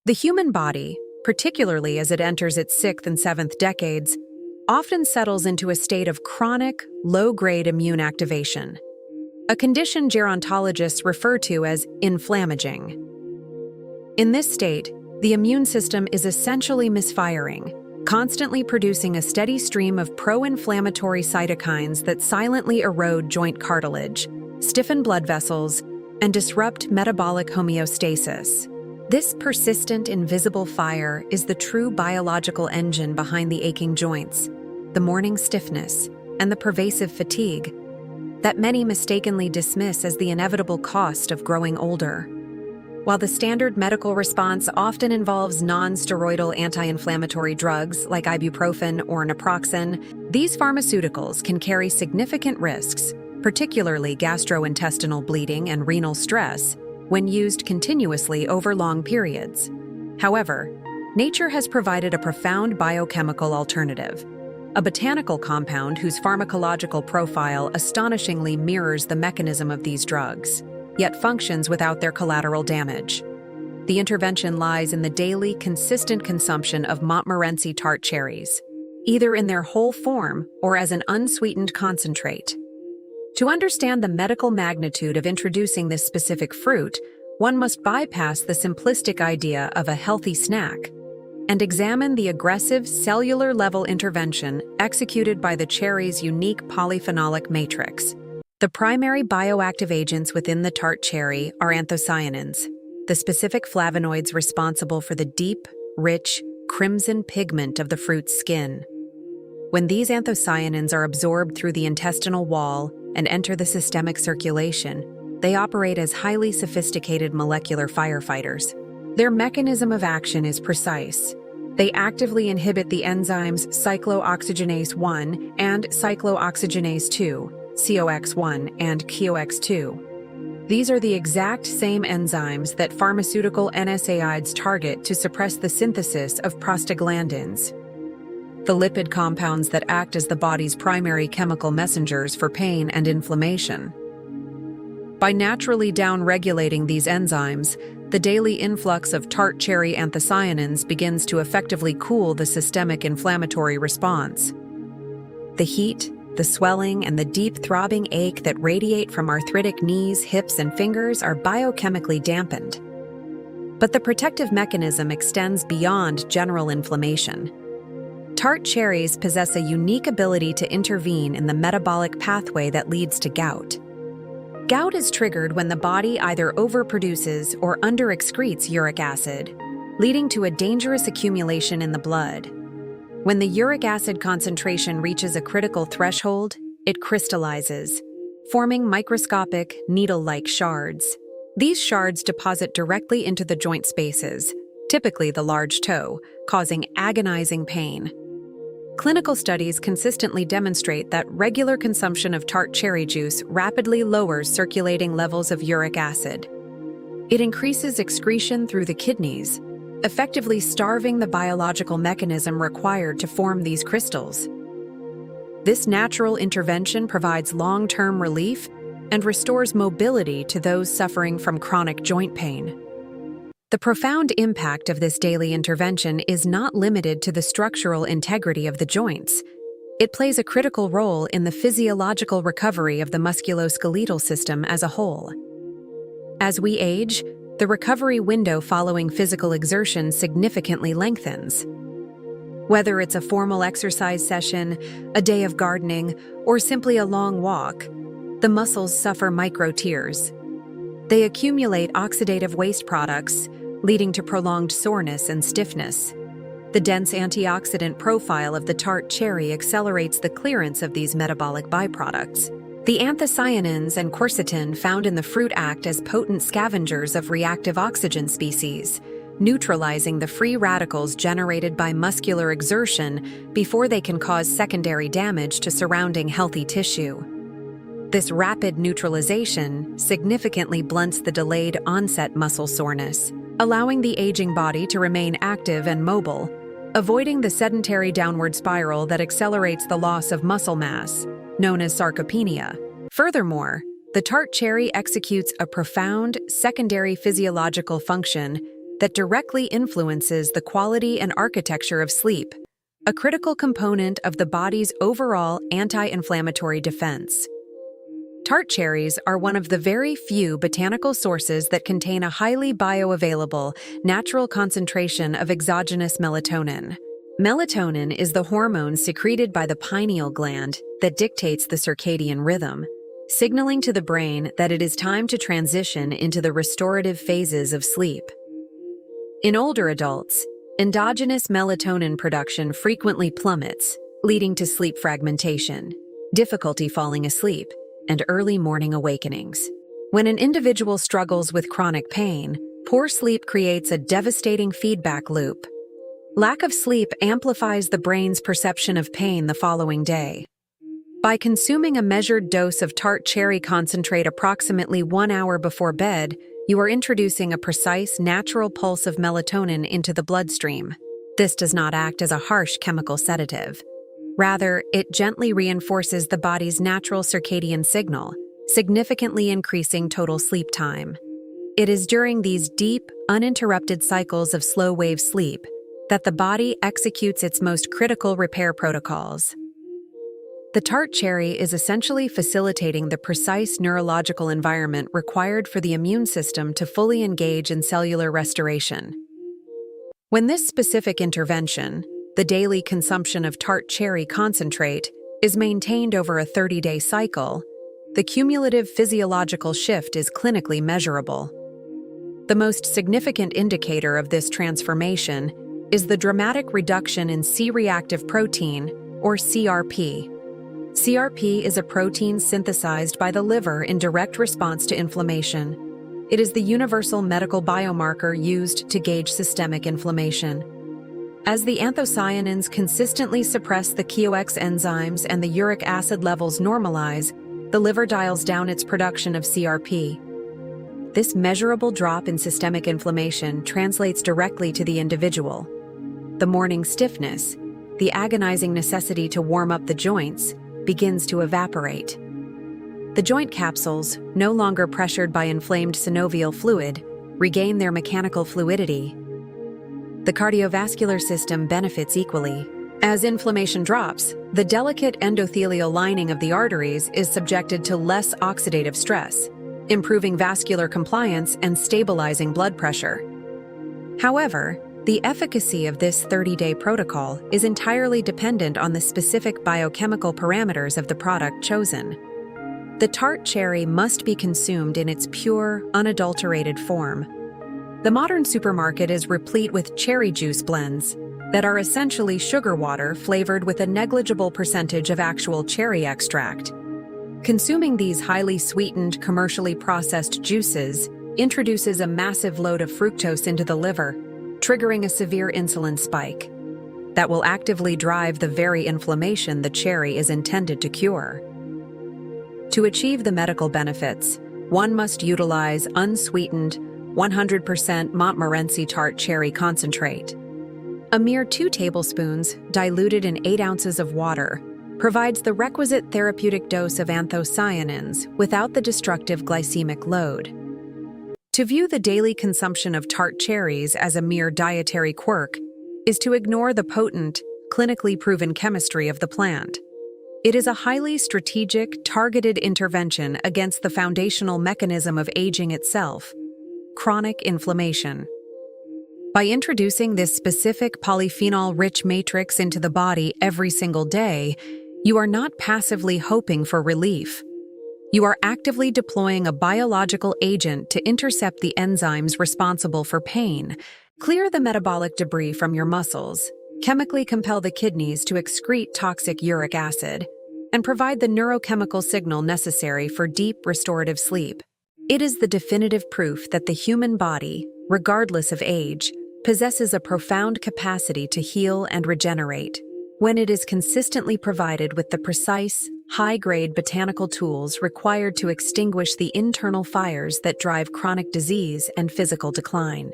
The human body, particularly as it enters its sixth and seventh decades, often settles into a state of chronic, low-grade immune activation, a condition gerontologists refer to as inflammaging. In this state, the immune system is essentially misfiring, constantly producing a steady stream of pro-inflammatory cytokines that silently erode joint cartilage, stiffen blood vessels, and disrupt metabolic homeostasis. This persistent, invisible fire is the true biological engine behind the aching joints, the morning stiffness, and the pervasive fatigue that many mistakenly dismiss as the inevitable cost of growing older. While the standard medical response often involves non-steroidal anti-inflammatory drugs like ibuprofen or naproxen, these pharmaceuticals can carry significant risks, particularly gastrointestinal bleeding and renal stress, when used continuously over long periods. However, nature has provided a profound biochemical alternative, a botanical compound whose pharmacological profile astonishingly mirrors the mechanism of these drugs, yet functions without their collateral damage. The intervention lies in the daily, consistent consumption of Montmorency tart cherries, either in their whole form or as an unsweetened concentrate. To understand the medical magnitude of introducing this specific fruit, one must bypass the simplistic idea of a healthy snack and examine the aggressive cellular-level intervention executed by the cherry's unique polyphenolic matrix. The primary bioactive agents within the tart cherry are anthocyanins, the specific flavonoids responsible for the deep, rich, crimson pigment of the fruit's skin. When these anthocyanins are absorbed through the intestinal wall and enter the systemic circulation, they operate as highly sophisticated molecular firefighters. Their mechanism of action is precise. They actively inhibit the enzymes cyclooxygenase 1 and cyclooxygenase 2, COX1 and COX2. These are the exact same enzymes that pharmaceutical NSAIDs target to suppress the synthesis of prostaglandins, the lipid compounds that act as the body's primary chemical messengers for pain and inflammation. By naturally downregulating these enzymes, the daily influx of tart cherry anthocyanins begins to effectively cool the systemic inflammatory response. The heat, the swelling, and the deep throbbing ache that radiate from arthritic knees, hips, and fingers are biochemically dampened. But the protective mechanism extends beyond general inflammation. Tart cherries possess a unique ability to intervene in the metabolic pathway that leads to gout. Gout is triggered when the body either overproduces or underexcretes uric acid, leading to a dangerous accumulation in the blood. When the uric acid concentration reaches a critical threshold, it crystallizes, forming microscopic, needle-like shards. These shards deposit directly into the joint spaces, typically the large toe, causing agonizing pain. Clinical studies consistently demonstrate that regular consumption of tart cherry juice rapidly lowers circulating levels of uric acid. It increases excretion through the kidneys, effectively starving the biological mechanism required to form these crystals. This natural intervention provides long-term relief and restores mobility to those suffering from chronic joint pain. The profound impact of this daily intervention is not limited to the structural integrity of the joints. It plays a critical role in the physiological recovery of the musculoskeletal system as a whole. As we age, the recovery window following physical exertion significantly lengthens. Whether it's a formal exercise session, a day of gardening, or simply a long walk, the muscles suffer micro-tears. They accumulate oxidative waste products, leading to prolonged soreness and stiffness. The dense antioxidant profile of the tart cherry accelerates the clearance of these metabolic byproducts. The anthocyanins and quercetin found in the fruit act as potent scavengers of reactive oxygen species, neutralizing the free radicals generated by muscular exertion before they can cause secondary damage to surrounding healthy tissue. This rapid neutralization significantly blunts the delayed onset muscle soreness, allowing the aging body to remain active and mobile, avoiding the sedentary downward spiral that accelerates the loss of muscle mass, known as sarcopenia. Furthermore, the tart cherry executes a profound secondary physiological function that directly influences the quality and architecture of sleep, a critical component of the body's overall anti-inflammatory defense. Tart cherries are one of the very few botanical sources that contain a highly bioavailable, natural concentration of exogenous melatonin. Melatonin is the hormone secreted by the pineal gland that dictates the circadian rhythm, signaling to the brain that it is time to transition into the restorative phases of sleep. In older adults, endogenous melatonin production frequently plummets, leading to sleep fragmentation, difficulty falling asleep, and early morning awakenings. When an individual struggles with chronic pain, poor sleep creates a devastating feedback loop. Lack of sleep amplifies the brain's perception of pain the following day. By consuming a measured dose of tart cherry concentrate approximately 1 hour before bed, you are introducing a precise, natural pulse of melatonin into the bloodstream. This does not act as a harsh chemical sedative. Rather, it gently reinforces the body's natural circadian signal, significantly increasing total sleep time. It is during these deep, uninterrupted cycles of slow-wave sleep that the body executes its most critical repair protocols. The tart cherry is essentially facilitating the precise neurological environment required for the immune system to fully engage in cellular restoration. When this specific intervention, the daily consumption of tart cherry concentrate, is maintained over a 30-day cycle, the cumulative physiological shift is clinically measurable. The most significant indicator of this transformation is the dramatic reduction in C-reactive protein, or CRP. CRP is a protein synthesized by the liver in direct response to inflammation. It is the universal medical biomarker used to gauge systemic inflammation. As the anthocyanins consistently suppress the COX enzymes and the uric acid levels normalize, the liver dials down its production of CRP. This measurable drop in systemic inflammation translates directly to the individual. The morning stiffness, the agonizing necessity to warm up the joints, begins to evaporate. The joint capsules, no longer pressured by inflamed synovial fluid, regain their mechanical fluidity. The cardiovascular system benefits equally. As inflammation drops, the delicate endothelial lining of the arteries is subjected to less oxidative stress, improving vascular compliance and stabilizing blood pressure. However, the efficacy of this 30-day protocol is entirely dependent on the specific biochemical parameters of the product chosen. The tart cherry must be consumed in its pure, unadulterated form. The modern supermarket is replete with cherry juice blends that are essentially sugar water flavored with a negligible percentage of actual cherry extract. Consuming these highly sweetened, commercially processed juices introduces a massive load of fructose into the liver, triggering a severe insulin spike that will actively drive the very inflammation the cherry is intended to cure. To achieve the medical benefits, one must utilize unsweetened, 100% Montmorency tart cherry concentrate. A mere 2 tablespoons, diluted in 8 ounces of water, provides the requisite therapeutic dose of anthocyanins without the destructive glycemic load. To view the daily consumption of tart cherries as a mere dietary quirk is to ignore the potent, clinically proven chemistry of the plant. It is a highly strategic, targeted intervention against the foundational mechanism of aging itself, chronic inflammation. By introducing this specific polyphenol-rich matrix into the body every single day, you are not passively hoping for relief. You are actively deploying a biological agent to intercept the enzymes responsible for pain, clear the metabolic debris from your muscles, chemically compel the kidneys to excrete toxic uric acid, and provide the neurochemical signal necessary for deep restorative sleep. It is the definitive proof that the human body, regardless of age, possesses a profound capacity to heal and regenerate when it is consistently provided with the precise, high-grade botanical tools required to extinguish the internal fires that drive chronic disease and physical decline.